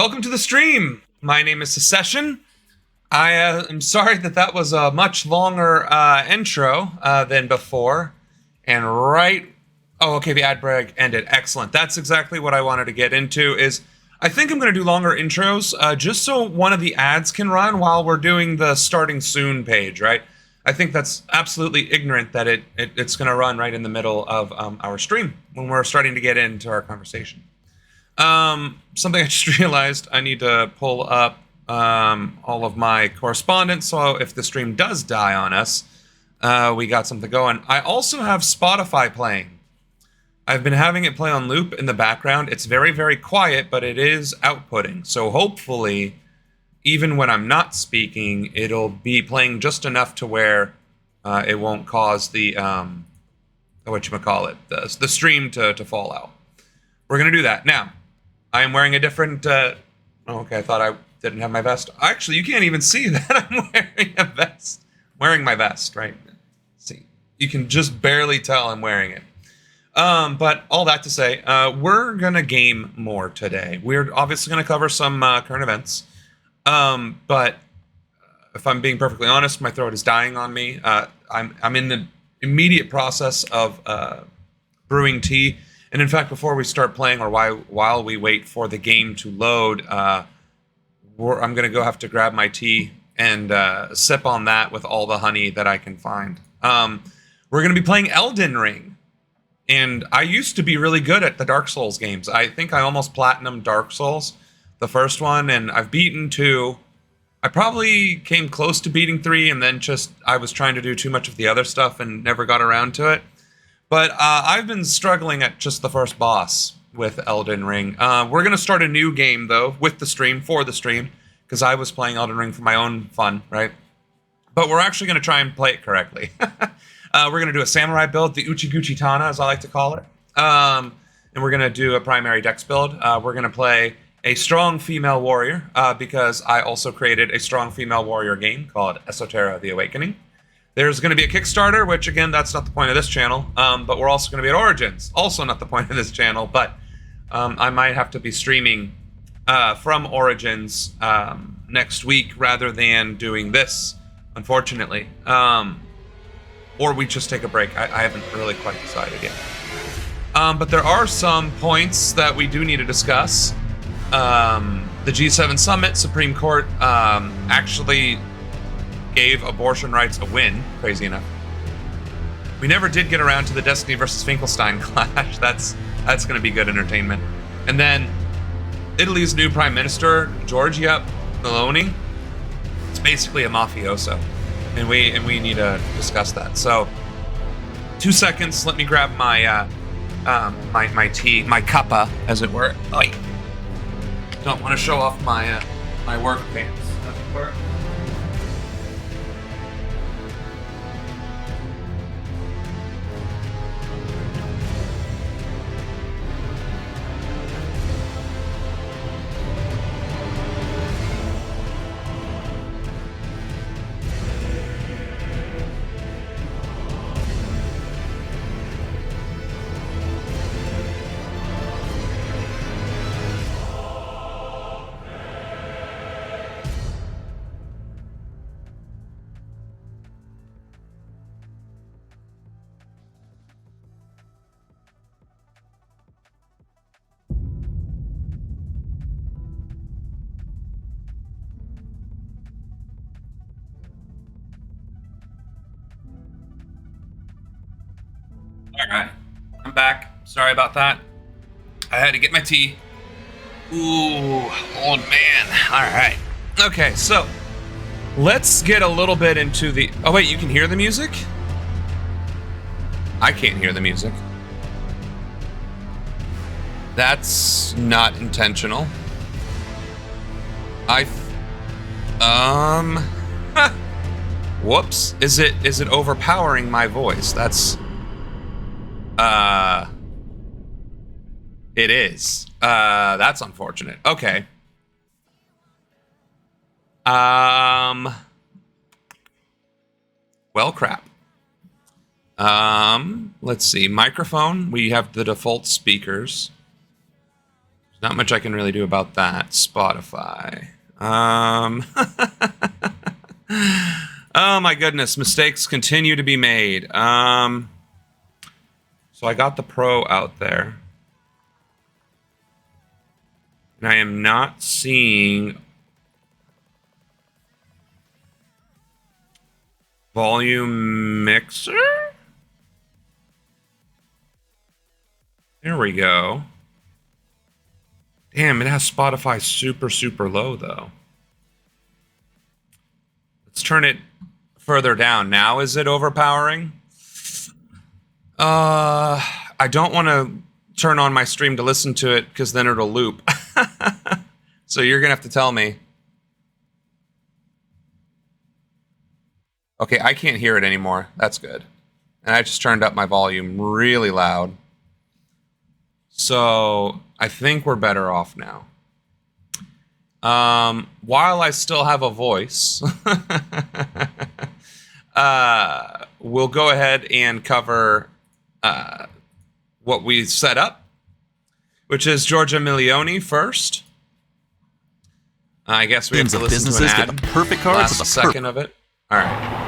Welcome to the stream. My name is SaSeshen. I am sorry that was a much longer intro than before. And oh, okay, the ad break ended. Excellent. That's exactly what I wanted to get into. I think I'm going to do longer intros just so one of the ads can run while we're doing the starting soon page, right? I think that's absolutely ignorant that it's going to run right in the middle of our stream when we're starting to get into our conversation. Something I just realized, I need to pull up all of my correspondence, so if the stream does die on us, we got something going. I also have Spotify playing. I've been having it play on loop in the background. It's very, very quiet, but it is outputting. So hopefully, even when I'm not speaking, it'll be playing just enough to where it won't cause the the stream to fall out. We're gonna do that now. I am wearing a different. Okay, I thought I didn't have my vest. Actually, you can't even see that I'm wearing a vest. Wearing my vest, right? See, you can just barely tell I'm wearing it. But all that to say, we're gonna game more today. We're obviously gonna cover some current events. But if I'm being perfectly honest, my throat is dying on me. I'm in the immediate process of brewing tea. And in fact, before we start playing, or while we wait for the game to load, I'm gonna go have to grab my tea and sip on that with all the honey that I can find. We're gonna be playing Elden Ring. And I used to be really good at the Dark Souls games. I think I almost platinumed Dark Souls, the first one, and I've beaten 2. I probably came close to beating 3, and then I was trying to do too much of the other stuff and never got around to it. But I've been struggling at just the first boss with Elden Ring. We're going to start a new game, though, with the stream, for the stream, because I was playing Elden Ring for my own fun, right? But we're actually going to try and play it correctly. We're going to do a samurai build, the Uchi Tana, as I like to call it. And we're going to do a primary dex build. We're going to play a strong female warrior, because I also created a strong female warrior game called Esoterra the Awakening. There's going to be a Kickstarter, which, again, that's not the point of this channel. But we're also going to be at Origins. Also not the point of this channel. But I might have to be streaming from Origins next week rather than doing this, unfortunately. Or we just take a break. I haven't really quite decided yet. But there are some points that we do need to discuss. The G7 Summit, Supreme Court actually gave abortion rights a win, crazy enough. We never did get around to the Destiny versus Finkelstein clash. That's going to be good entertainment. And then Italy's new Prime Minister, Giorgia Meloni, it's basically a mafioso. And we need to discuss that. So, 2 seconds. Let me grab my my tea, my cuppa, as it were. I don't want to show off my my work pants, as it were. Alright, I'm back. Sorry about that. I had to get my tea. Ooh, old man. Alright. Okay, so let's get a little bit into the... Oh, wait, you can hear the music? I can't hear the music. That's not intentional. Whoops. Is it overpowering my voice? It is. That's unfortunate. Okay. Well, crap. Let's see. Microphone. We have the default speakers. There's Not much I can really do about that. Spotify. Oh my goodness, mistakes continue to be made. So I got the Pro out there. And I am not seeing volume mixer. There we go. Damn, it has Spotify super, super low though. Let's turn it further down. Now is it overpowering? I don't want to turn on my stream to listen to it because then it'll loop. So you're gonna have to tell me. Okay, I can't hear it anymore. That's good. And I just turned up my volume really loud. So I think we're better off now. While I still have a voice, we'll go ahead and cover what we set up, which is Giorgia Milioni first. I guess we have to listen to an ad. Get the perfect cards. Last second of it. All right.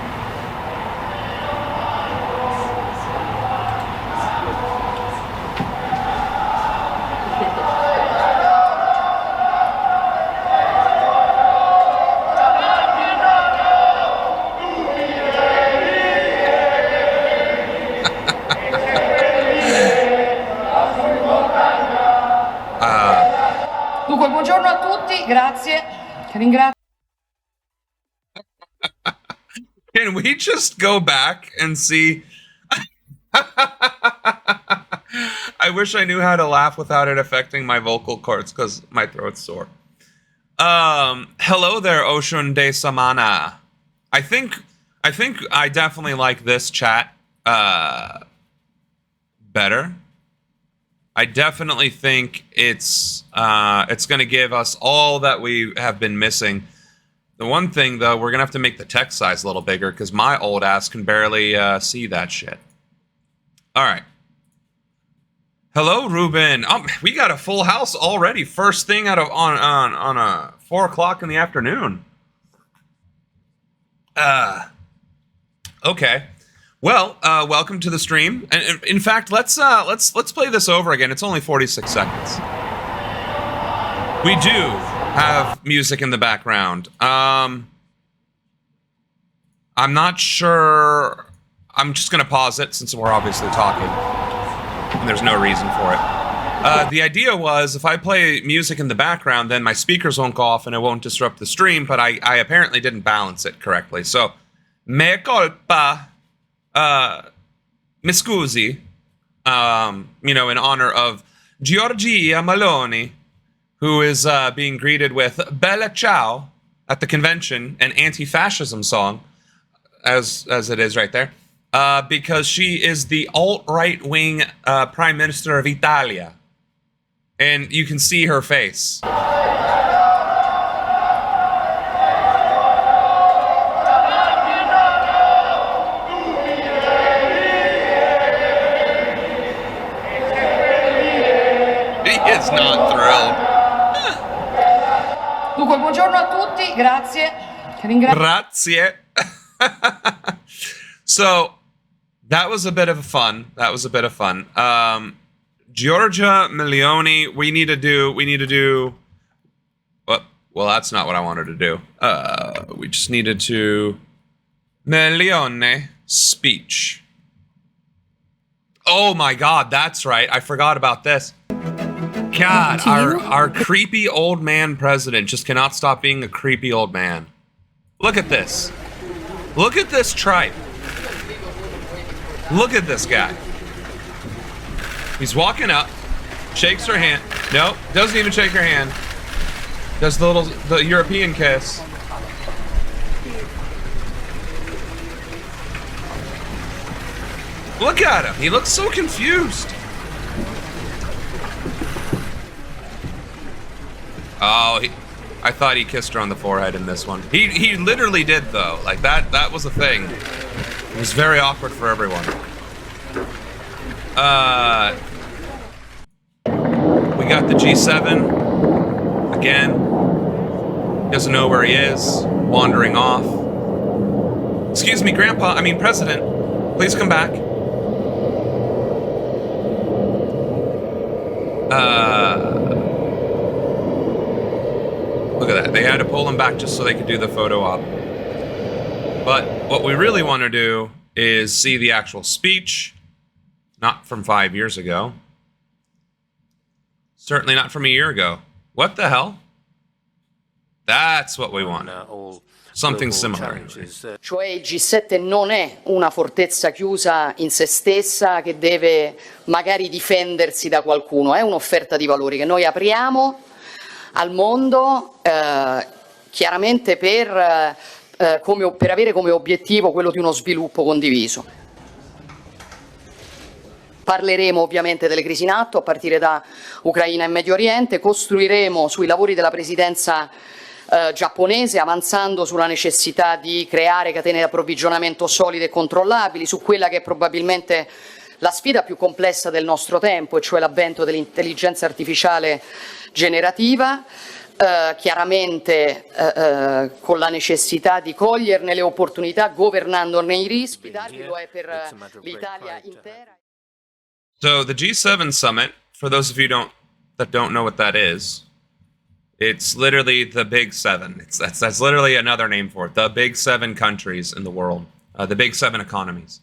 Dunque, buongiorno a tutti, grazie. Ringrazio. Can we just go back and see? I wish I knew how to laugh without it affecting my vocal cords because my throat's sore. Hello there, Oshun de Samana. I think I definitely like this chat better. I definitely think it's going to give us all that we have been missing. The one thing, though, we're going to have to make the text size a little bigger because my old ass can barely see that shit. All right. Hello, Ruben. We got a full house already. First thing out of on 4 o'clock in the afternoon. Okay. Well, welcome to the stream. And in fact, let's play this over again. It's only 46 seconds. We do have music in the background. I'm not sure. I'm just gonna pause it since we're obviously talking, and there's no reason for it. The idea was if I play music in the background, then my speakers won't go off and it won't disrupt the stream. But I apparently didn't balance it correctly. So, mea culpa. Mi scusi, in honor of Giorgia Meloni, who is being greeted with Bella Ciao at the convention, an anti-fascism song, as it is right there, because she is the alt-right-wing Prime Minister of Italia. And you can see her face. Is not thrilled. Dunque, buongiorno a tutti, grazie. Grazie. So that was a bit of fun. Giorgia Milioni, we need to do. Well, that's not what I wanted to do. We just needed to. Milione speech. Oh my God, that's right. I forgot about this. God, our creepy old man president just cannot stop being a creepy old man. Look at this. Look at this tripe. Look at this guy. He's walking up, shakes her hand. Nope, doesn't even shake her hand. Does the European kiss. Look at him. He looks so confused. Oh, I thought he kissed her on the forehead in this one. He literally did, though. Like, that was a thing. It was very awkward for everyone. We We got the G7 again. Doesn't know where he is, wandering off. Excuse me, Grandpa, I mean President, please come back. Look at that. They had to pull him back just so they could do the photo op. But what we really want to do is see the actual speech, not from 5 years ago. Certainly not from a year ago. What the hell? That's what we want. Something similar. Cioè il G7 non è una fortezza chiusa in se stessa che deve magari difendersi da qualcuno, è un'offerta di valori che noi apriamo al mondo chiaramente per avere come obiettivo quello di uno sviluppo condiviso. Parleremo ovviamente delle crisi in atto a partire da Ucraina e Medio Oriente, costruiremo sui lavori della Presidenza giapponese avanzando sulla necessità di creare catene di approvvigionamento solide e controllabili, su quella che è probabilmente la sfida più complessa del nostro tempo, e cioè l'avvento dell'intelligenza artificiale generativa, chiaramente con la necessità di coglierne le opportunità governandone i rischi, lo è per l'Italia intera. So the G7 summit, for those of you that don't know what that is, it's literally the big seven. That's literally another name for it. The big 7 countries in the world, the big 7 economies.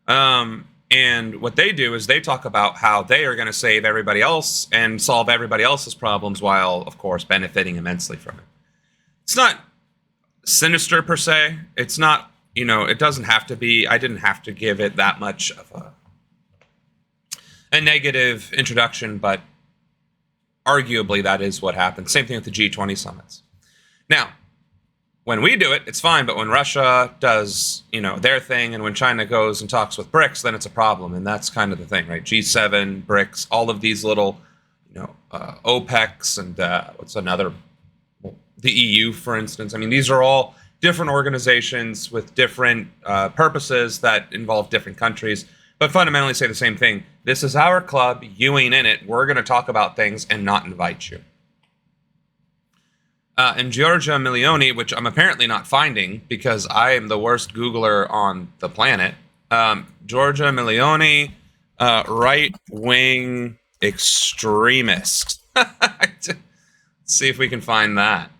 And what they do is they talk about how they are going to save everybody else and solve everybody else's problems while, of course, benefiting immensely from it. It's not sinister per se. It's not, it doesn't have to be. I didn't have to give it that much of a negative introduction, but arguably that is what happens. Same thing with the G20 summits. Now, when we do it, it's fine, but when Russia does, their thing, and when China goes and talks with BRICS, then it's a problem, and that's kind of the thing, right? G7, BRICS, all of these little, OPECs, and what's another? Well, the EU, for instance. I mean, these are all different organizations with different purposes that involve different countries, but fundamentally say the same thing. This is our club, you ain't in it, we're going to talk about things and not invite you. And Giorgia Milioni, which I'm apparently not finding because I am the worst Googler on the planet. Giorgia Milioni, right-wing extremist. Let's see if we can find that.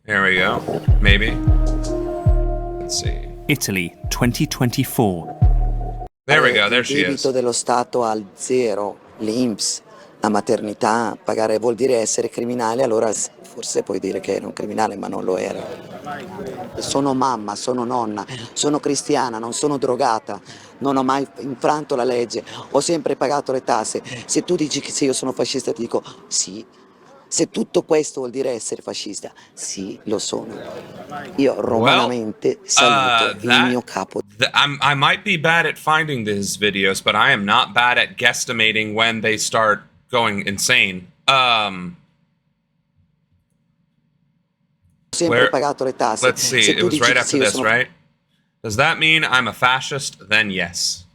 Here we go. Maybe. Let's see. Italy, 2024. There we go. There she is. Il debito dello Stato al zero, l'INPS, la maternità, pagare vuol dire essere criminale, allora forse puoi dire che era un criminale, ma non lo era. Sono mamma, sono nonna, sono cristiana, non sono drogata, non ho mai infranto la legge, ho sempre pagato le tasse. Se tu dici che se io sono fascista ti dico sì. Se tutto questo vuol dire essere fascista, sì, lo sono. Io romanamente saluto il mio capo. I might be bad at finding these videos, but I am not bad at guesstimating when they start going insane. Sempre pagato le tasse. Let's see, it was right after this, right? Does that mean I'm a fascist? Then yes.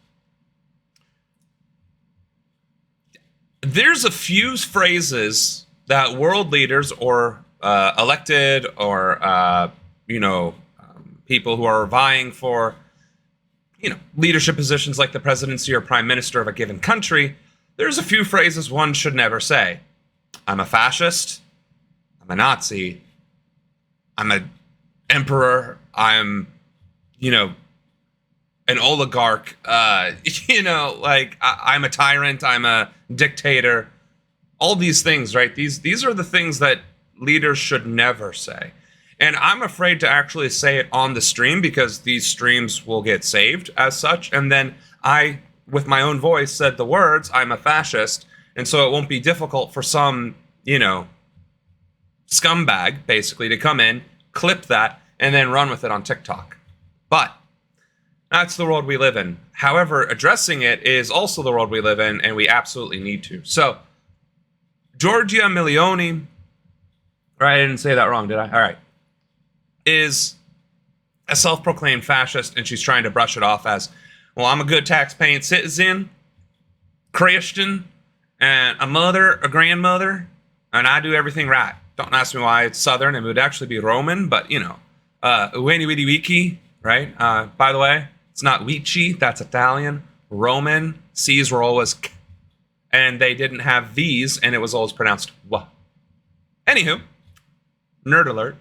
There's a few phrases that world leaders or elected or, people who are vying for, leadership positions like the presidency or prime minister of a given country, there's a few phrases one should never say. I'm a fascist. I'm a Nazi. I'm an emperor. I'm, an oligarch. I'm a tyrant. I'm a dictator. All these things, right? These are the things that leaders should never say. And I'm afraid to actually say it on the stream because these streams will get saved as such. And then I, with my own voice, said the words, I'm a fascist. And so it won't be difficult for some, scumbag, basically, to come in, clip that, and then run with it on TikTok. But that's the world we live in. However, addressing it is also the world we live in, and we absolutely need to. So, Giorgia Milioni, right, I didn't say that wrong, did I? All right, is a self-proclaimed fascist, and she's trying to brush it off as, Well, I'm a good tax-paying citizen, Christian, and a mother, a grandmother, and I do everything right. Don't ask me why it's Southern. It would actually be Roman, but you know, Ueni Widi Wiki, right? By the way, it's not Vici, that's Italian. Roman, C's were always K, and they didn't have V's, and it was always pronounced W. Anywho, nerd alert.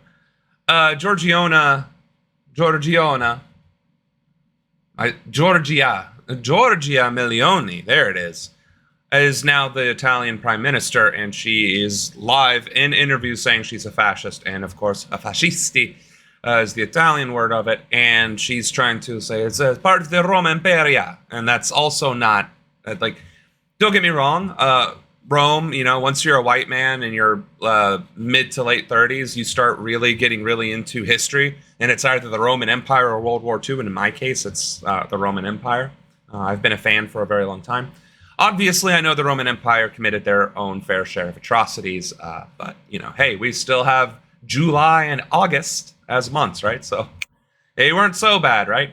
Giorgia Milioni, there it is now the Italian prime minister, and she is live in interviews saying she's a fascist, and of course, a fascisti is the Italian word of it, and she's trying to say it's a part of the Roma Imperia, and that's also not, like, don't get me wrong, Rome, you know, once you're a white man in your mid to late 30s, you start really getting really into history, and it's either the Roman Empire or World War II, and in my case, it's the Roman Empire. I've been a fan for a very long time. Obviously, I know the Roman Empire committed their own fair share of atrocities, but, you know, hey, we still have July and August as months, right? So they weren't so bad, right?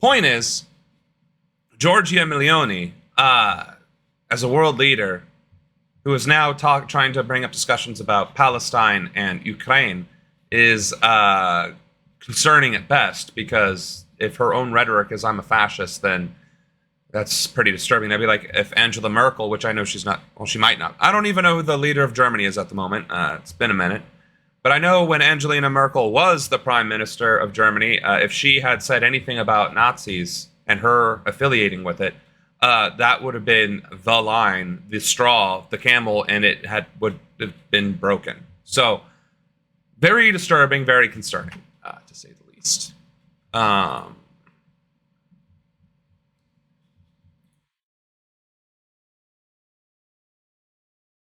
Point is, Giorgia Milioni, as a world leader, who is now trying to bring up discussions about Palestine and Ukraine, is concerning at best, because if her own rhetoric is "I'm a fascist," then that's pretty disturbing. That'd be like if Angela Merkel, which I know she's not, well, she might not. I don't even know who the leader of Germany is at the moment. It's been a minute. But I know when Angelina Merkel was the prime minister of Germany, if she had said anything about Nazis and her affiliating with it, that would have been the line, the straw, the camel, and it would have been broken. So, very disturbing, very concerning, to say the least.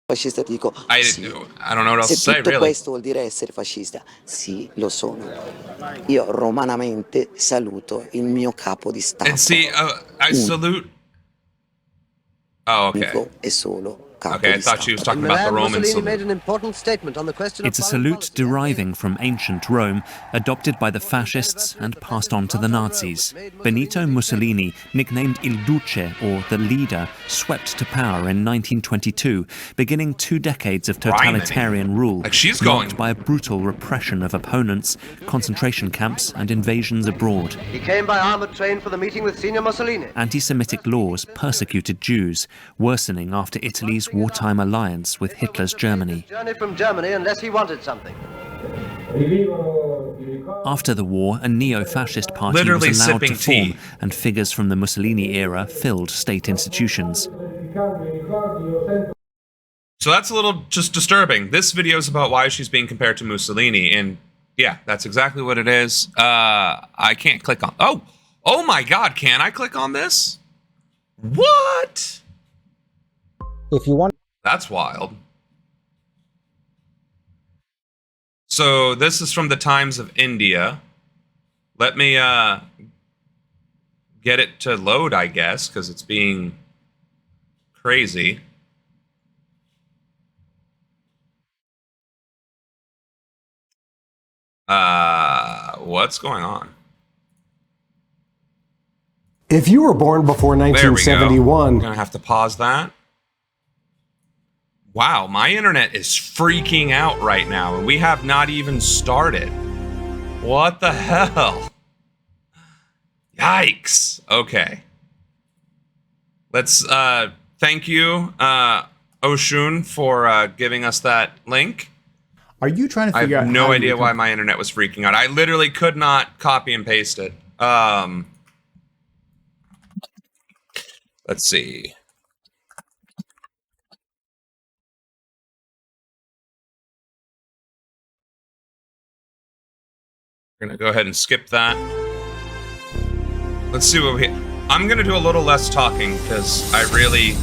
Fascista ti dico, I sì. don't know what else to Se say, tutto really. questo vuol dire essere fascista, sì, lo sono. Io romanamente saluto il mio capo di Stato. And see, I salute. Oh, okay. Unico e solo capo Okay, I di thought Stato. she was talking about the Roman salute. made an important statement on the question It's a of foreign salute policy. deriving from ancient Rome, adopted by the fascists and passed on to the Nazis. Benito Mussolini, nicknamed Il Duce, or the leader, swept to power in 1922, beginning 2 decades of totalitarian rule, Like, she's marked going- by a brutal repression of opponents, concentration camps and invasions abroad. He came by armored train for the meeting with Senior Mussolini. Anti-Semitic laws persecuted Jews, worsening after Italy's wartime alliance with Hitler's Germany. Journey from Germany unless he wanted something. After the war, a neo-fascist party Literally was allowed to sipping form, tea. and figures from the Mussolini era filled state institutions. So that's a little just disturbing. This video is about why she's being compared to Mussolini, and yeah, that's exactly what it is. I can't click on. Oh my God! Can I click on this? What? If you want, That's wild. So this is from the Times of India. Let me get it to load, I guess, because it's being crazy. What's going on? if you were born before There we go. I'm 1971, gonna have to pause that. Wow, my internet is freaking out right now, and we have not even started. What the hell? Yikes. Okay. Let's thank you, Oshun, for giving us that link. are you trying to I figure have out no how idea you why my internet was freaking out. I literally could not copy and paste it. Let's see. We're gonna go ahead and skip that. Let's see what we. I'm gonna do a little less talking because I really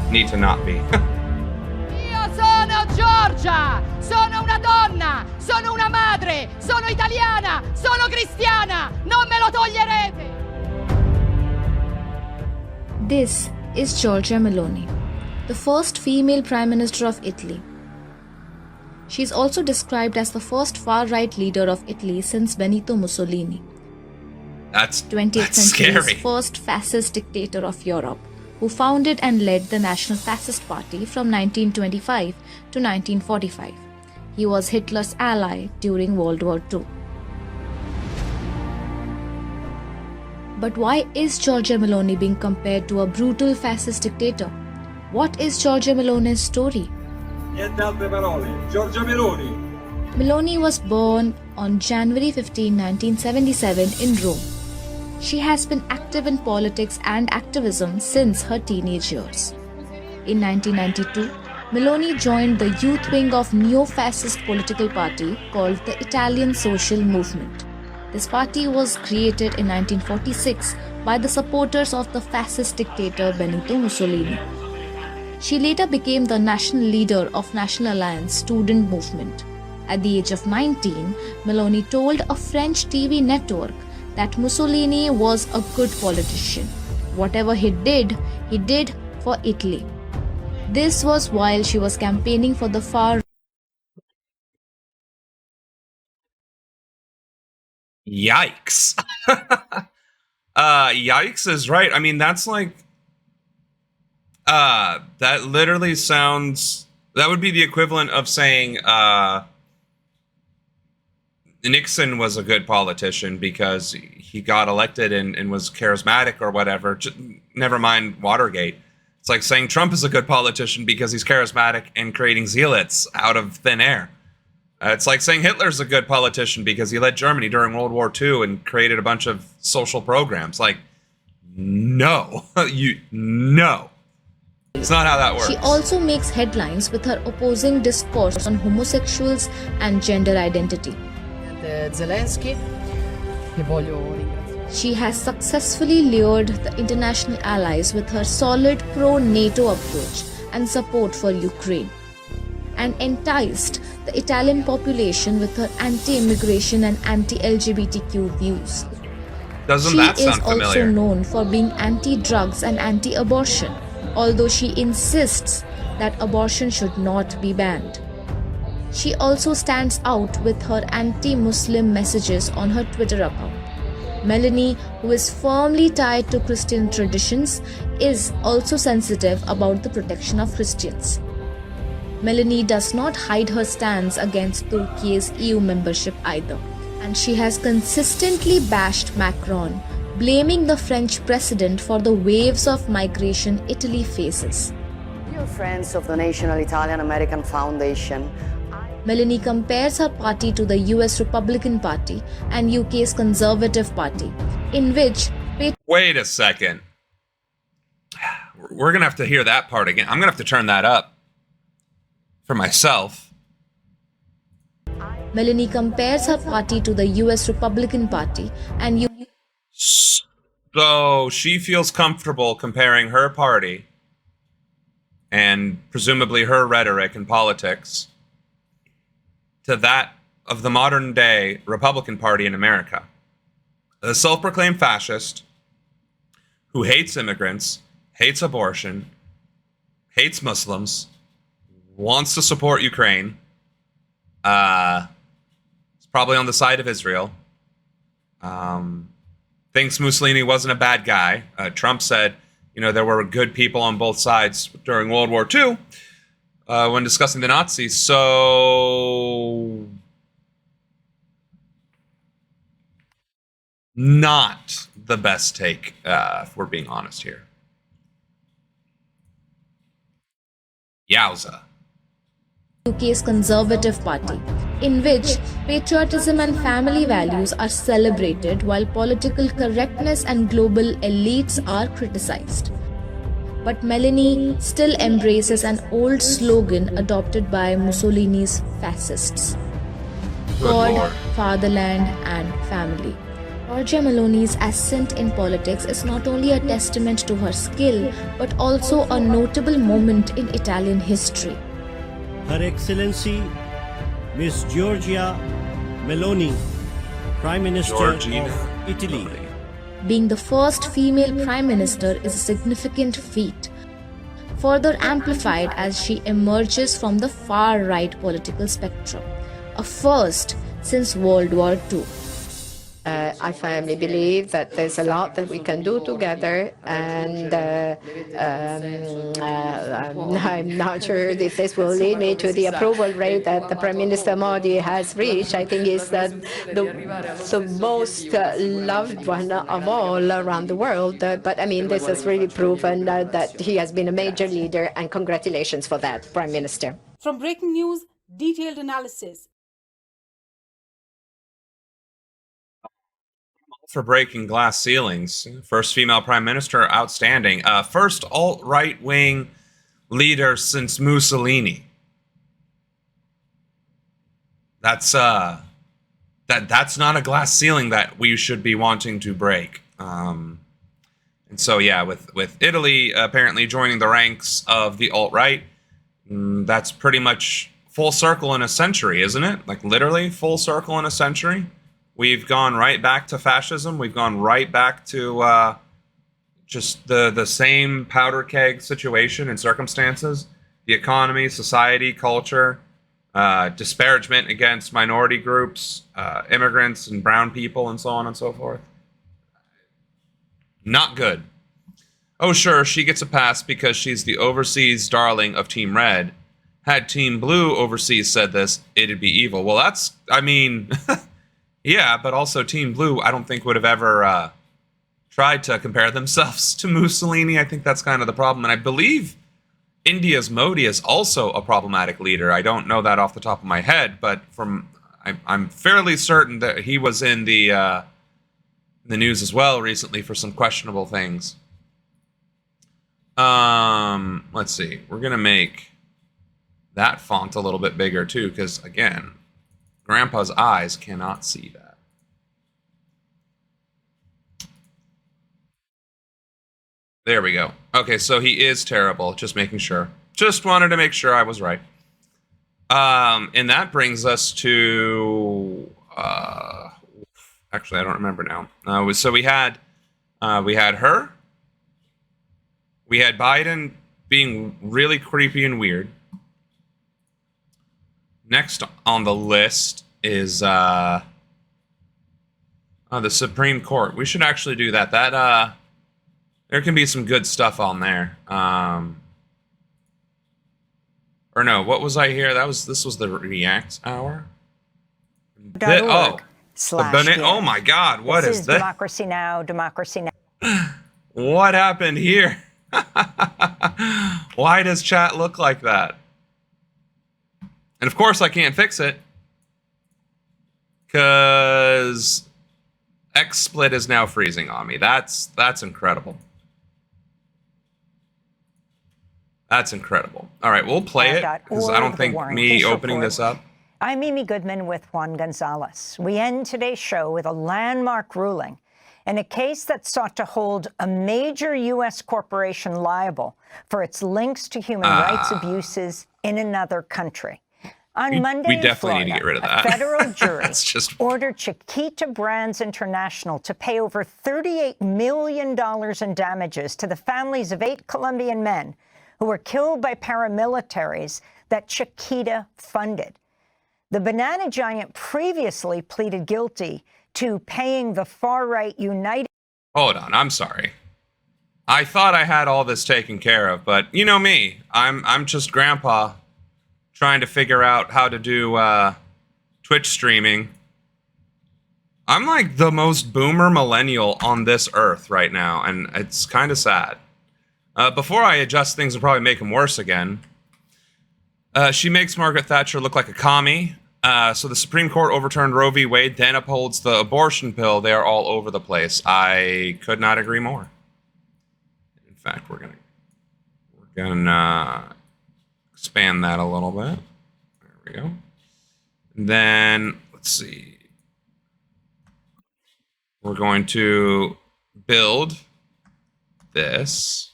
need to not be. Io sono Giorgia, sono una donna, sono una madre, sono italiana, sono cristiana, non me lo toglierete! This is Giorgia Meloni, the first female Prime Minister of Italy. She is also described as the first far-right leader of Italy since Benito Mussolini. That's 20th that's century's scary. first fascist dictator of Europe, who founded and led the National Fascist Party from 1925 to 1945. He was Hitler's ally during World War II. But why is Giorgia Meloni being compared to a brutal fascist dictator? What is Giorgia Meloni's story? Niente altre parole. Giorgia Meloni. Meloni was born on January 15, 1977 in Rome. She has been active in politics and activism since her teenage years. In 1992, Meloni joined the youth wing of neo-fascist political party called the Italian Social Movement. This party was created in 1946 by the supporters of the fascist dictator Benito Mussolini. She later became the national leader of National Alliance student movement. At the age of 19, Meloni told a French TV network that Mussolini was a good politician. Whatever he did for Italy. This was while she was campaigning for the far Yikes. Yikes is right. I mean, that's like that literally sounds, that would be the equivalent of saying Nixon was a good politician because he got elected and was charismatic or whatever. Never mind Watergate. It's like saying Trump is a good politician because he's charismatic and creating zealots out of thin air. It's like saying Hitler's a good politician because he led Germany during World War II and created a bunch of social programs. Like, no. No. It's not how that works. She also makes headlines with her opposing discourse on homosexuals and gender identity. Zelensky, che voglio ringraziare. She has successfully lured the international allies with her solid pro-NATO approach and support for Ukraine, and enticed the Italian population with her anti-immigration and anti-LGBTQ views. Doesn't She that is sound also familiar? known for being anti-drugs and anti-abortion, although she insists that abortion should not be banned. She also stands out with her anti-Muslim messages on her Twitter account. Meloni, who is firmly tied to Christian traditions, is also sensitive about the protection of Christians. Meloni does not hide her stance against Turkey's EU membership either, and she has consistently bashed Macron, blaming the French president for the waves of migration Italy faces. Dear friends of the National Italian American Foundation, Meloni compares her party to the US Republican Party and UK's Conservative Party, in which Wait a second. We're going to have to hear that part again. I'm going to have to turn that up for myself. Meloni compares her party to the US Republican Party and So she feels comfortable comparing her party and presumably her rhetoric and politics to that of the modern day Republican Party in America. A self-proclaimed fascist who hates immigrants, hates abortion, hates Muslims, wants to support Ukraine, is probably on the side of Israel, thinks Mussolini wasn't a bad guy. Trump said, you know, there were good people on both sides during World War II when discussing the Nazis. So, not the best take, if we're being honest here. Yowza. UK's Conservative Party, in which patriotism and family values are celebrated while political correctness and global elites are criticized. But Meloni still embraces an old slogan adopted by Mussolini's fascists: God, Lord. fatherland, and family. Giorgia Meloni's ascent in politics is not only a testament to her skill, but also a notable moment in Italian history. Her Excellency Miss Giorgia Meloni, Prime Minister Georgina of Italy. Meloni. Being the first female prime minister is a significant feat, further amplified as she emerges from the far-right political spectrum, a first since World War II. I firmly believe that there's a lot that we can do together, and I'm not sure if this will lead me to the approval rate that the Prime Minister Modi has reached. I think he's the most loved one of all around the world. But I mean, this has really proven that he has been a major leader, and congratulations for that, Prime Minister. From breaking news, detailed analysis. For breaking glass ceilings. First female prime minister, outstanding. First alt-right wing leader since Mussolini. That's that's not a glass ceiling that we should be wanting to break. And so yeah, with Italy apparently joining the ranks of the alt-right, that's pretty much full circle in a century, isn't it? Like literally full circle in a century. We've gone right back to fascism. We've gone right back to just the same powder keg situation and circumstances. The economy, society, culture, disparagement against minority groups, immigrants and brown people, and so on and so forth. Not good. Oh, sure, she gets a pass because she's the overseas darling of Team Red. Had Team Blue overseas said this, it'd be evil. Well, that's, I mean... Yeah, but also Team Blue, I don't think would have ever tried to compare themselves to Mussolini. I think that's kind of the problem. And I believe India's Modi is also a problematic leader. I don't know that off the top of my head, but I'm fairly certain that he was in the news as well recently for some questionable things. Let's see. We're going to make that font a little bit bigger too, because again, Grandpa's eyes cannot see that. There we go. Okay, so he is terrible. Just making sure. Just wanted to make sure I was right. And that brings us to... actually, I don't remember now. So we had her. We had Biden being really creepy and weird. Next on the list is the Supreme Court. We should actually do that. That there can be some good stuff on there. Or no, what was I here? This was the React hour. Oh my God! What is this? Democracy Now! Democracy Now! What happened here? Why does chat look like that? And of course, I can't fix it because XSplit is now freezing on me. That's incredible. That's incredible. All right, we'll play it because I don't think me opening this up. I'm Mimi Goodman with Juan Gonzalez. We end today's show with a landmark ruling in a case that sought to hold a major U.S. corporation liable for its links to human rights abuses in another country. On Monday, we definitely need to get rid of that. A federal jury ordered Chiquita Brands International to pay over $38 million in damages to the families of 8 Colombian men who were killed by paramilitaries that Chiquita funded. The banana giant previously pleaded guilty to paying the far-right United... Hold on, I'm sorry. I thought I had all this taken care of, but you know me. I'm just Grandpa trying to figure out how to do Twitch streaming. I'm like the most boomer millennial on this earth right now, and it's kind of sad. Before I adjust things and probably make them worse again, she makes Margaret Thatcher look like a commie. So the Supreme Court overturned Roe v. Wade, then upholds the abortion pill. They are all over the place. I could not agree more. In fact, we're gonna expand that a little bit. There we go. And then let's see. We're going to build this.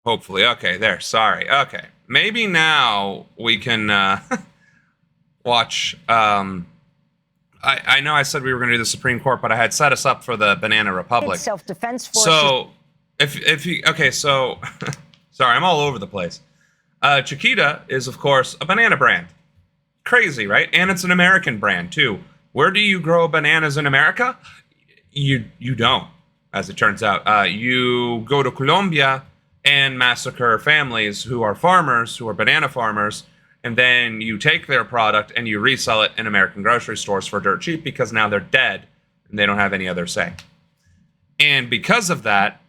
Hopefully. Okay, there. Sorry. Okay. Maybe now we can watch. I know I said we were going to do the Supreme Court, but I had set us up for the Banana Republic. Self-defense forces. So, if you... Okay, so... sorry, I'm all over the place. Chiquita is, of course, a banana brand. crazy, right? And it's an American brand too. Where do you grow bananas in America? You don't, as it turns out. You go to Colombia and massacre families who are farmers, who are banana farmers, and then you take their product and you resell it in American grocery stores for dirt cheap because now they're dead and they don't have any other say. And because of that,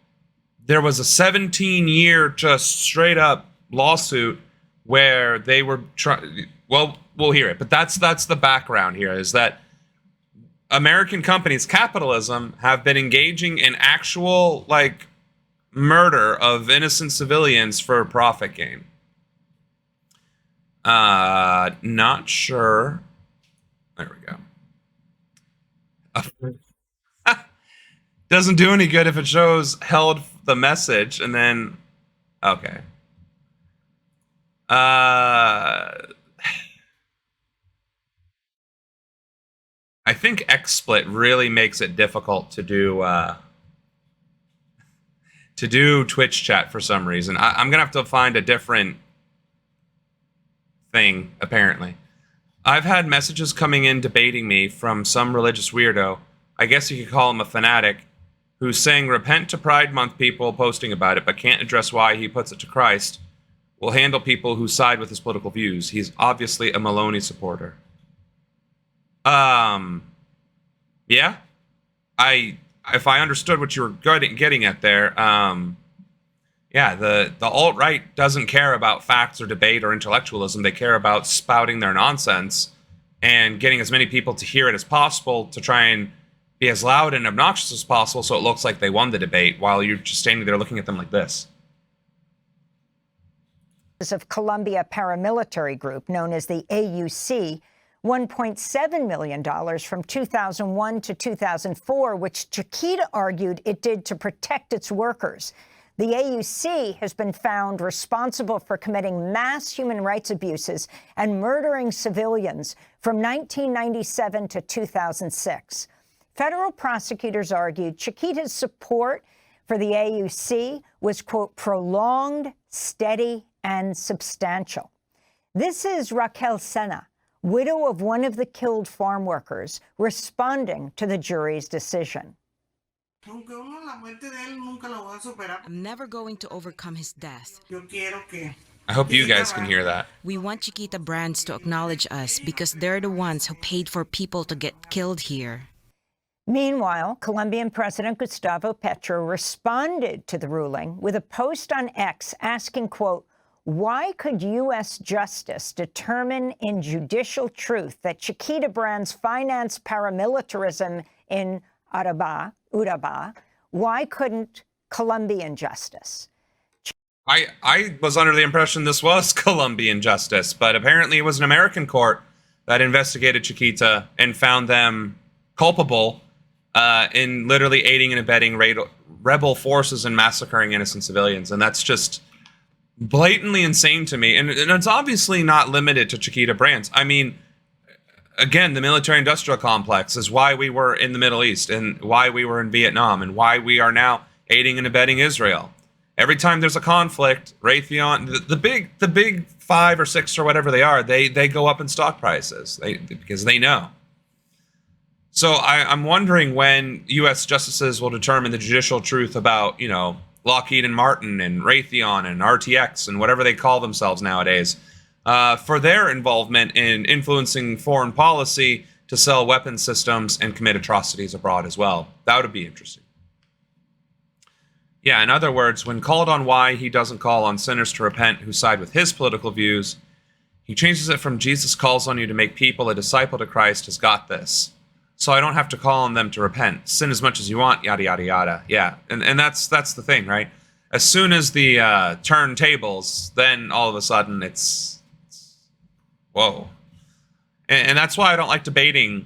there was a 17-year just straight up lawsuit where they were trying. Well, we'll hear it, but that's the background here, is that American companies, capitalism, have been engaging in actual like murder of innocent civilians for profit gain. Not sure. There we go. Doesn't do any good if it shows held the message and then, okay. I think XSplit really makes it difficult to do Twitch chat for some reason. I'm gonna have to find a different thing, apparently. I've had messages coming in debating me from some religious weirdo, I guess you could call him a fanatic, who's saying repent to Pride Month people posting about it, but can't address why he puts it to Christ. Will handle people who side with his political views. He's obviously a Maloney supporter. Yeah. If I understood what you were getting at there, yeah, the alt-right doesn't care about facts or debate or intellectualism. They care about spouting their nonsense and getting as many people to hear it as possible to try and be as loud and obnoxious as possible so it looks like they won the debate while you're just standing there looking at them like this. Of Colombia paramilitary group known as the AUC, $1.7 million from 2001 to 2004, which Chiquita argued it did to protect its workers. The AUC has been found responsible for committing mass human rights abuses and murdering civilians from 1997 to 2006. Federal prosecutors argued Chiquita's support for the AUC was, quote, prolonged, steady, and substantial. This is Raquel Sena, widow of one of the killed farm workers, responding to the jury's decision. I'm never going to overcome his death. I hope you guys can hear that. We want Chiquita Brands to acknowledge us because they're the ones who paid for people to get killed here. Meanwhile, Colombian President Gustavo Petro responded to the ruling with a post on X asking, quote, why could U.S. justice determine in judicial truth that Chiquita Brands financed paramilitarism in Urabá? Why couldn't Colombian justice? I was under the impression this was Colombian justice, but apparently it was an American court that investigated Chiquita and found them culpable in literally aiding and abetting rebel forces and massacring innocent civilians. And that's just blatantly insane to me. And it's obviously not limited to Chiquita Brands. I mean, again, the military-industrial complex is why we were in the Middle East and why we were in Vietnam and why we are now aiding and abetting Israel. Every time there's a conflict, Raytheon, the big 5 or 6 or whatever they are, they go up in stock prices because they know. So I'm wondering when U.S. justices will determine the judicial truth about, you know, Lockheed and Martin and Raytheon and RTX and whatever they call themselves nowadays, for their involvement in influencing foreign policy to sell weapons systems and commit atrocities abroad as well. That would be interesting. Yeah, in other words, when called on why he doesn't call on sinners to repent who side with his political views, he changes it from Jesus calls on you to make people a disciple to Christ has got this. So I don't have to call on them to repent. Sin as much as you want, yada, yada, yada. Yeah, and that's the thing, right? As soon as the turn tables, then all of a sudden it's whoa. And that's why I don't like debating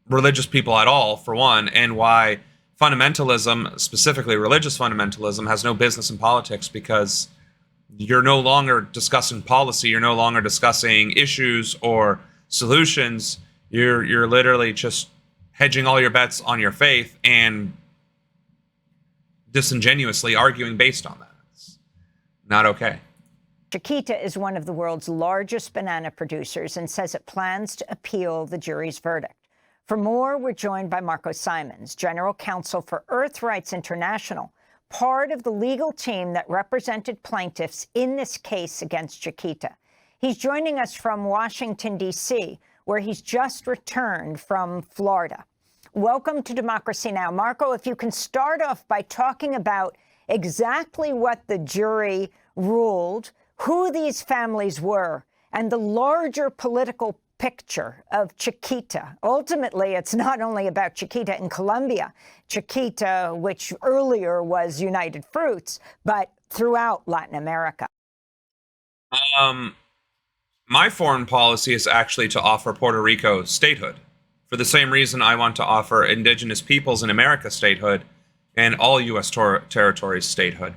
religious people at all, for one, and why fundamentalism, specifically religious fundamentalism, has no business in politics, because you're no longer discussing policy, you're no longer discussing issues or solutions. You're literally just hedging all your bets on your faith and disingenuously arguing based on that. It's not okay. Chiquita is one of the world's largest banana producers and says it plans to appeal the jury's verdict. For more, we're joined by Marco Simons, General Counsel for Earth Rights International, part of the legal team that represented plaintiffs in this case against Chiquita. He's joining us from Washington, D.C., where he's just returned from Florida. Welcome to Democracy Now! Marco, if you can start off by talking about exactly what the jury ruled, who these families were, and the larger political picture of Chiquita. Ultimately, it's not only about Chiquita in Colombia, Chiquita, which earlier was United Fruits, but throughout Latin America. My foreign policy is actually to offer Puerto Rico statehood, for the same reason I want to offer indigenous peoples in America statehood and all U.S. territories statehood.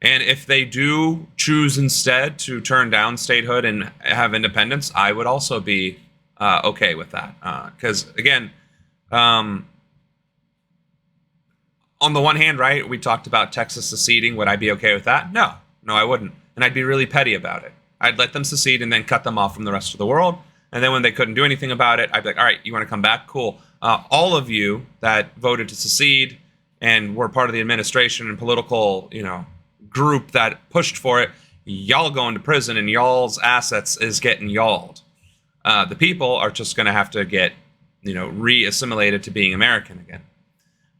And if they do choose instead to turn down statehood and have independence, I would also be okay with that. Because, again, on the one hand, right, we talked about Texas seceding. Would I be okay with that? No, I wouldn't. And I'd be really petty about it. I'd let them secede and then cut them off from the rest of the world. And then when they couldn't do anything about it, I'd be like, all right, you want to come back? Cool. All of you that voted to secede and were part of the administration and political, group that pushed for it, y'all going to prison and y'all's assets is getting y'alled. The people are just going to have to get, re-assimilated to being American again.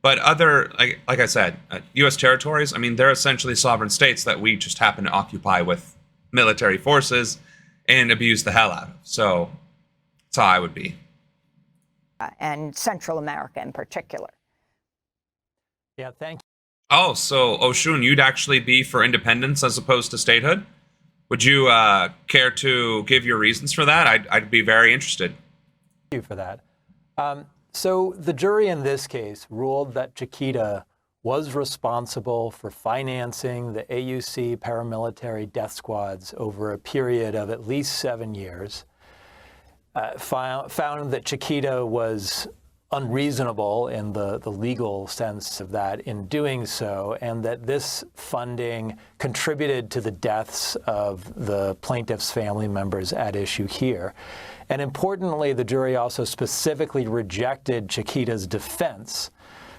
But other, like I said, U.S. territories, they're essentially sovereign states that we just happen to occupy with military forces and abuse the hell out of. So that's how I would be. And Central America in particular. Yeah, thank you. Oh, so Oshun, you'd actually be for independence as opposed to statehood? Would you care to give your reasons for that? I'd be very interested. Thank you for that. So the jury in this case ruled that Chiquita was responsible for financing the AUC paramilitary death squads over a period of at least 7 years, found that Chiquita was unreasonable in the legal sense of that in doing so, and that this funding contributed to the deaths of the plaintiff's family members at issue here. And importantly, the jury also specifically rejected Chiquita's defense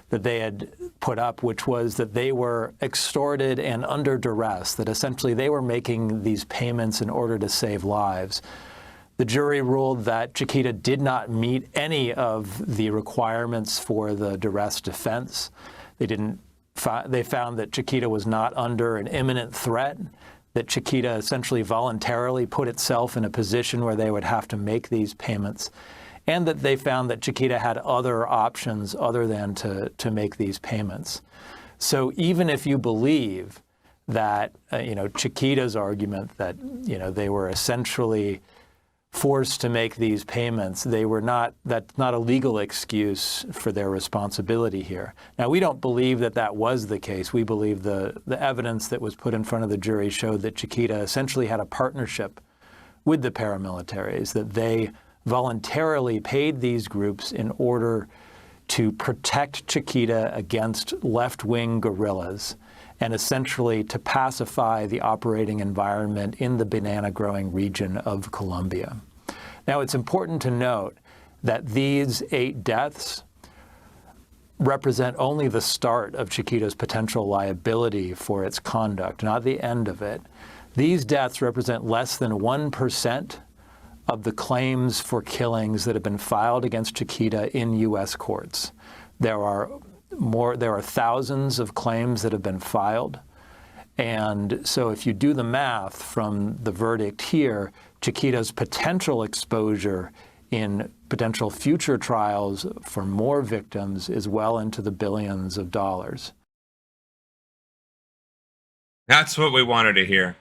that they had put up, which was that they were extorted and under duress, that essentially they were making these payments in order to save lives. The jury ruled that Chiquita did not meet any of the requirements for the duress defense. They found that Chiquita was not under an imminent threat, that Chiquita essentially voluntarily put itself in a position where they would have to make these payments, and that they found that Chiquita had other options other than to make these payments. So even if you believe that, Chiquita's argument that, they were essentially forced to make these payments, that's not a legal excuse for their responsibility here. Now, we don't believe that that was the case. We believe the evidence that was put in front of the jury showed that Chiquita essentially had a partnership with the paramilitaries, that they voluntarily paid these groups in order to protect Chiquita against left-wing guerrillas and essentially to pacify the operating environment in the banana-growing region of Colombia. Now, it's important to note that these 8 deaths represent only the start of Chiquita's potential liability for its conduct, not the end of it. These deaths represent less than 1% of the claims for killings that have been filed against Chiquita in U.S. courts. There are thousands of claims that have been filed. And so if you do the math from the verdict here, Chiquita's potential exposure in potential future trials for more victims is well into the billions of dollars. That's what we wanted to hear.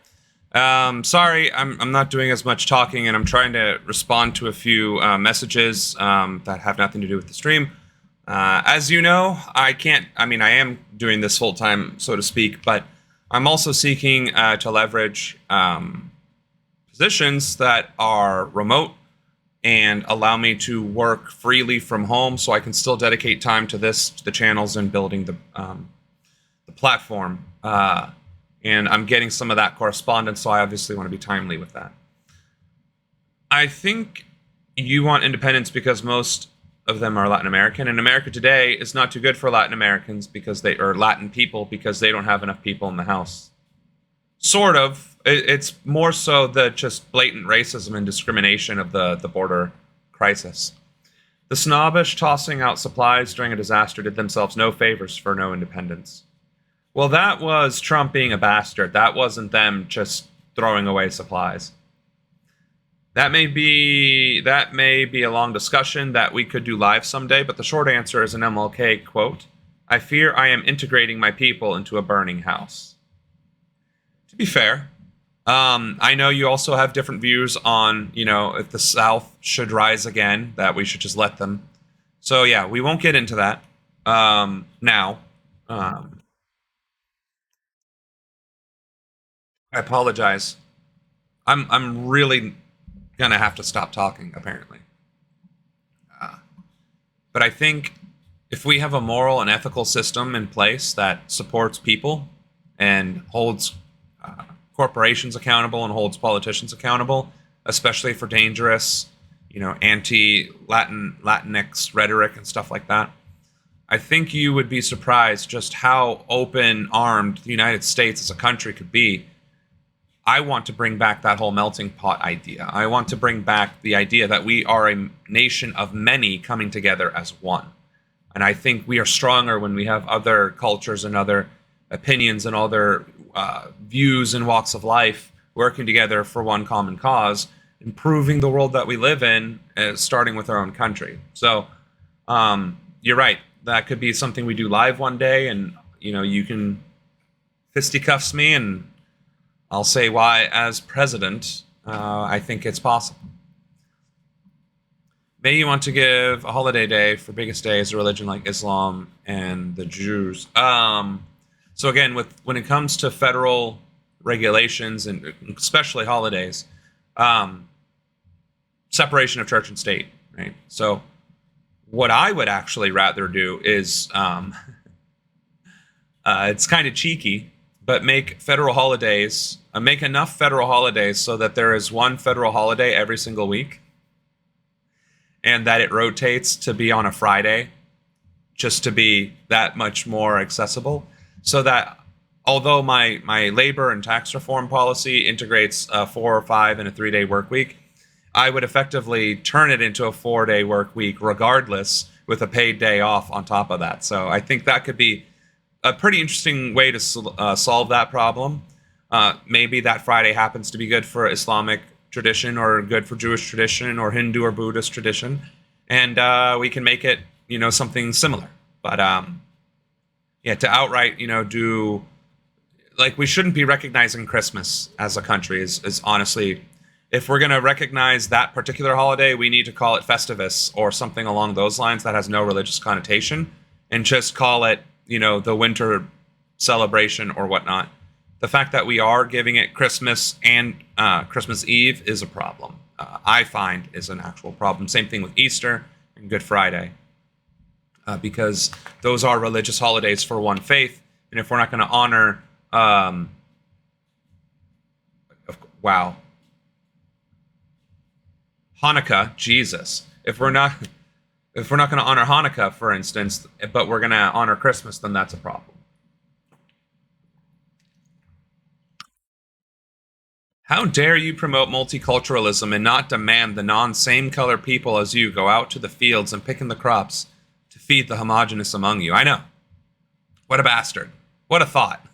Sorry, I'm not doing as much talking, and I'm trying to respond to a few messages that have nothing to do with the stream. As you know, I am doing this full time, so to speak, but I'm also seeking to leverage positions that are remote and allow me to work freely from home, so I can still dedicate time to this, to the channels, and building the platform. And I'm getting some of that correspondence, so I obviously want to be timely with that. I think you want independence because most of them are Latin American, and America today is not too good for Latin Americans or Latin people because they don't have enough people in the House. Sort of. It's more so the just blatant racism and discrimination of the border crisis. The snobbish tossing out supplies during a disaster did themselves no favors for no independence. Well, that was Trump being a bastard. That wasn't them just throwing away supplies. That may be a long discussion that we could do live someday, but the short answer is an MLK quote, "I fear I am integrating my people into a burning house." To be fair, I know you also have different views on, if the South should rise again, that we should just let them. So yeah, we won't get into that now. I apologize. I'm really gonna have to stop talking, apparently. But I think if we have a moral and ethical system in place that supports people and holds corporations accountable and holds politicians accountable, especially for dangerous, anti-Latinx rhetoric and stuff like that, I think you would be surprised just how open-armed the United States as a country could be. I want to bring back that whole melting pot idea. I want to bring back the idea that we are a nation of many coming together as one. And I think we are stronger when we have other cultures and other opinions and other views and walks of life working together for one common cause, improving the world that we live in, starting with our own country. So you're right. That could be something we do live one day, and you can fisticuffs me and I'll say why, as president, I think it's possible. May you want to give a holiday day for biggest day as a religion like Islam and the Jews. So again, when it comes to federal regulations and especially holidays, separation of church and state, right? So what I would actually rather do is, it's kind of cheeky, but make federal holidays, make enough federal holidays so that there is one federal holiday every single week, and that it rotates to be on a Friday, just to be that much more accessible. So that although my labor and tax reform policy integrates a 4 or 5 and a 3-day work week, I would effectively turn it into a 4-day work week regardless, with a paid day off on top of that. So I think that could be a pretty interesting way to solve that problem. Maybe that Friday happens to be good for Islamic tradition or good for Jewish tradition or Hindu or Buddhist tradition, and we can make it something similar. But yeah, to outright do, like, we shouldn't be recognizing Christmas as a country is honestly, if we're going to recognize that particular holiday, we need to call it Festivus or something along those lines that has no religious connotation, and just call it the winter celebration or whatnot. The fact that we are giving it Christmas and Christmas Eve is a problem. I find is an actual problem. Same thing with Easter and Good Friday, because those are religious holidays for one faith. And if we're not going to honor, Hanukkah, Jesus. If we're not going to honor Hanukkah, for instance, but we're going to honor Christmas, then that's a problem. How dare you promote multiculturalism and not demand the non-same color people as you go out to the fields and pick in the crops to feed the homogenous among you? I know. What a bastard. What a thought.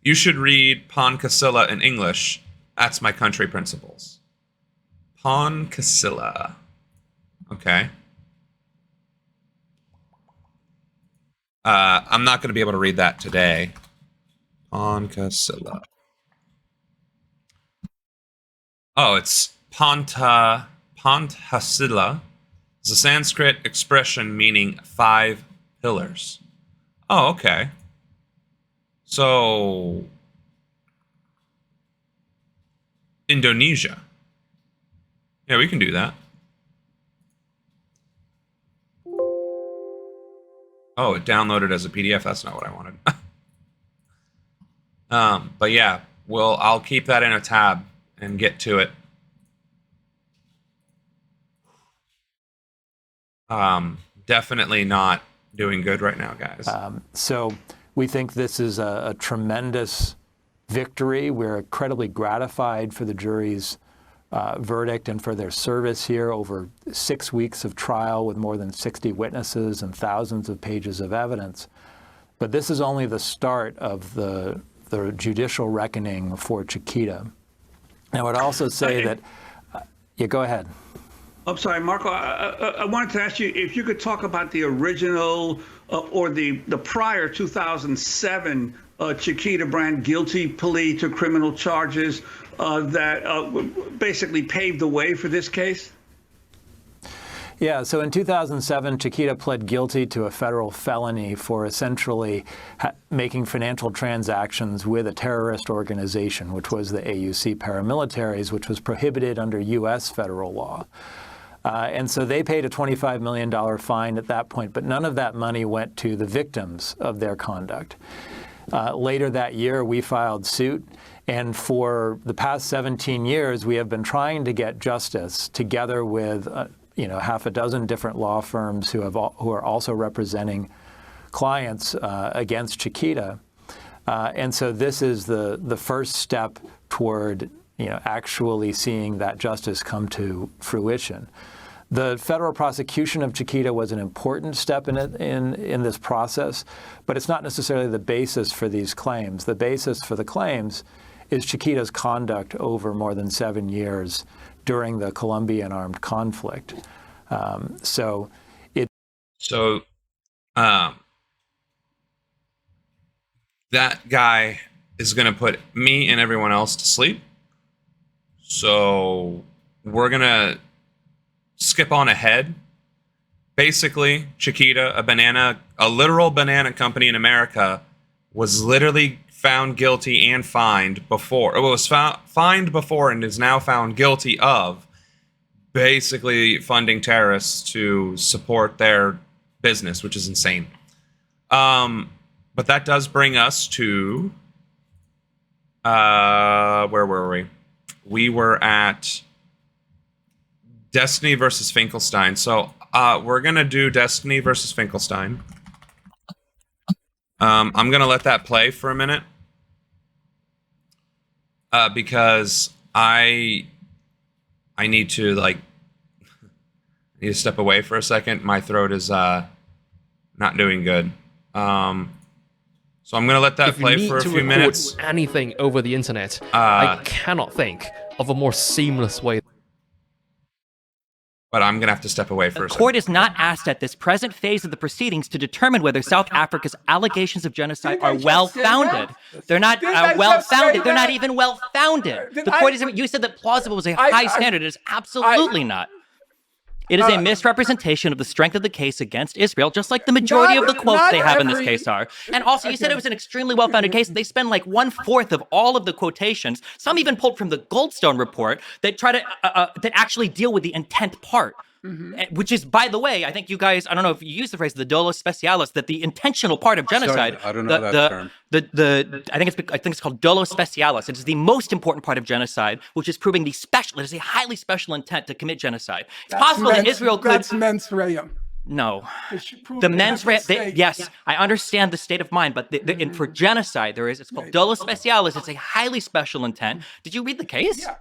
You should read Pon Casilla in English. That's my country principles. Pon Casilla. Okay. I'm not going to be able to read that today. Pon Casilla. Oh, it's Panthasila. It's a Sanskrit expression meaning 5 pillars. Oh, okay. So, Indonesia. Yeah, we can do that. Oh, it downloaded as a PDF. That's not what I wanted. But yeah, I'll keep that in a tab and get to it. Definitely not doing good right now, guys. So we think this is a tremendous victory. We're incredibly gratified for the jury's verdict and for their service here over 6 weeks of trial with more than 60 witnesses and thousands of pages of evidence. But this is only the start of the judicial reckoning for Chiquita. I would also say that, yeah, go ahead. I'm sorry, Marco, I wanted to ask you if you could talk about the original or the prior 2007 Chiquita Brand guilty plea to criminal charges that basically paved the way for this case? Yeah, so in 2007, Chiquita pled guilty to a federal felony for essentially making financial transactions with a terrorist organization, which was the AUC paramilitaries, which was prohibited under U.S. federal law. And so they paid a $25 million fine at that point, but none of that money went to the victims of their conduct. Later that year, we filed suit, and for the past 17 years, we have been trying to get justice together with half a dozen different law firms who are also representing clients against Chiquita. And so this is the first step toward actually seeing that justice come to fruition. The federal prosecution of Chiquita was an important step in this process, but it's not necessarily the basis for these claims. The basis for the claims is Chiquita's conduct over more than 7 years during the Colombian armed conflict. That guy is going to put me and everyone else to sleep. So we're going to skip on ahead. Basically, Chiquita, a literal banana company in America, was literally found guilty and fined before. It was fined before and is now found guilty of basically funding terrorists to support their business, which is insane. But that does bring us to where were we? We were at Destiny versus Finkelstein. So we're gonna do Destiny versus Finkelstein. I'm gonna let that play for a minute because I need to step away for a second. My throat is not doing good. So I'm gonna let that play for a few minutes. Anything over the internet, I cannot think of a more seamless way. But I'm gonna have to step away for a second. The court is not asked at this present phase of the proceedings to determine whether South Africa's allegations of genocide are well-founded. They're not well-founded. They're not even well-founded. The court is. You said that plausible was a high standard. It is absolutely not. It is a misrepresentation of the strength of the case against Israel, just like the majority of the quotes they have in this case are. And also, you said it was an extremely well-founded case. They spend like 1/4 of all of the quotations, some even pulled from the Goldstone report, that try to that actually deal with the intent part. Mm-hmm. Which is, by the way, I think you guys, I don't know if you use the phrase the dolo specialis, that the intentional part of genocide. Sorry, I don't know that term. I think it's called dolo specialis. It is the most important part of genocide, which is proving it is a highly special intent to commit genocide. It's possible that Israel could. That's mens rea. No. The mens rea, yes, I understand the state of mind, but for genocide, it's called dolo specialis. It's a highly special intent. Did you read the case? Yeah.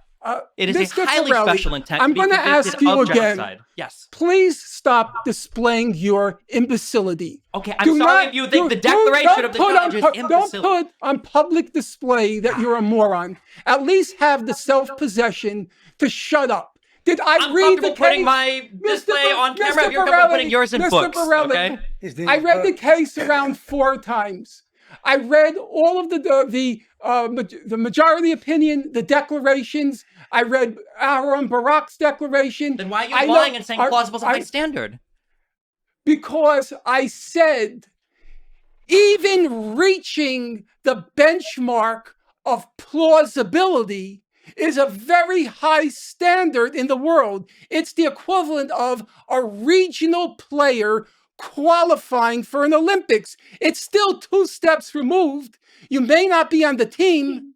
It is a highly special intent. I'm going to ask you again. Genocide. Yes. Please stop displaying your imbecility. Okay, I'm sorry if you think the Declaration of the College is imbecile. Don't put on public display that you're a moron. At least have the self-possession to shut up. Did I read the case? Putting my display on camera. If you're comfortable putting yours in books. Okay? I read the case around 4 times. I read all of the majority opinion, the declarations. I read Aaron Barak's declaration. Then why are you lying and saying plausible is a high standard? Because I said, even reaching the benchmark of plausibility is a very high standard in the world. It's the equivalent of a regional player qualifying for an Olympics. It's still 2 steps removed. You may not be on the team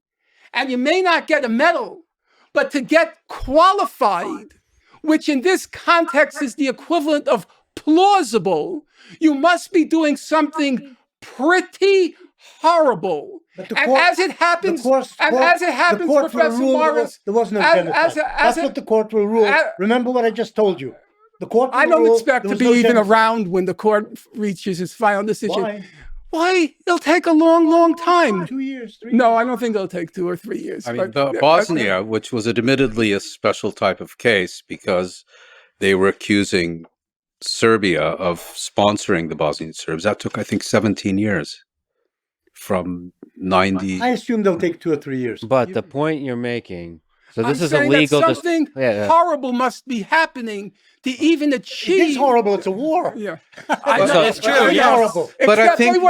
and you may not get a medal, but to get qualified, which in this context is the equivalent of plausible, you must be doing something pretty horrible. As it happens, Professor Morris, there was no genocide. That's what the court will rule. Remember what I just told you. The court will I don't rule expect to there be was no even genocide. around when the court reaches its final decision. Why? Why? It'll take a long, long time. 2 years, 3 No, I don't think it'll take 2 or 3 years. I mean, Bosnia, which was admittedly a special type of case because they were accusing Serbia of sponsoring the Bosnian Serbs. That took, I think, 17 years from 90. I assume they'll take 2 or 3 years. But the point you're making, so this I'm is saying illegal. that something horrible must be happening to even achieve. It is horrible. It's a war. Yeah, it's true. It's horrible. But I think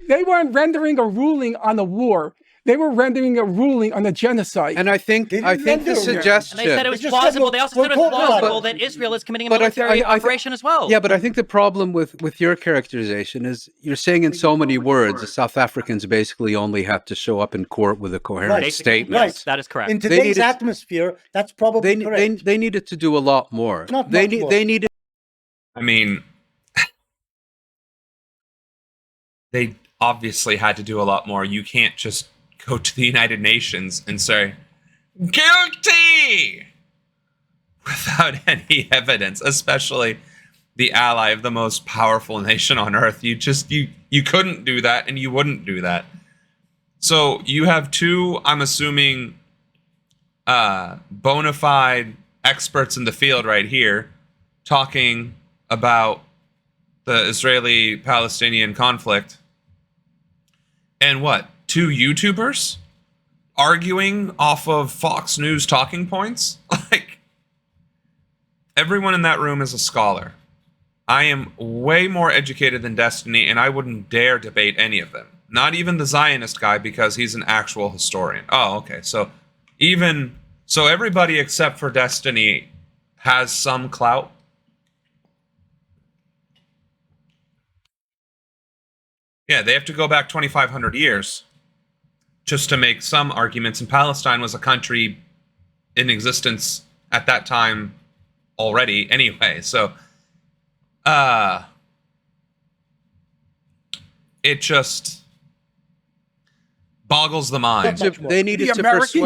they weren't rendering a ruling on a war. They were rendering a ruling on a genocide. And I think the suggestion. And they said it was plausible. They also said it was plausible that Israel is committing a military operation as well. Yeah, but I think the problem with your characterization is you're saying in so many words the South Africans basically only had to show up in court with a coherent statement. Right. That is correct. In today's atmosphere, that's probably correct. They needed to do a lot more. They needed. I mean, they obviously had to do a lot more. You can't just go to the United Nations and say, guilty! Without any evidence, especially the ally of the most powerful nation on earth. You couldn't do that, and you wouldn't do that. So you have 2, I'm assuming, bona fide experts in the field right here talking about the Israeli-Palestinian conflict. And what? 2 YouTubers arguing off of Fox News talking points? Like, everyone in that room is a scholar. I am way more educated than Destiny, and I wouldn't dare debate any of them. Not even the Zionist guy, because he's an actual historian. Oh, okay. So everybody except for Destiny has some clout. Yeah, they have to go back 2,500 years just to make some arguments. And Palestine was a country in existence at that time already anyway. So it just boggles the mind. They needed to persuade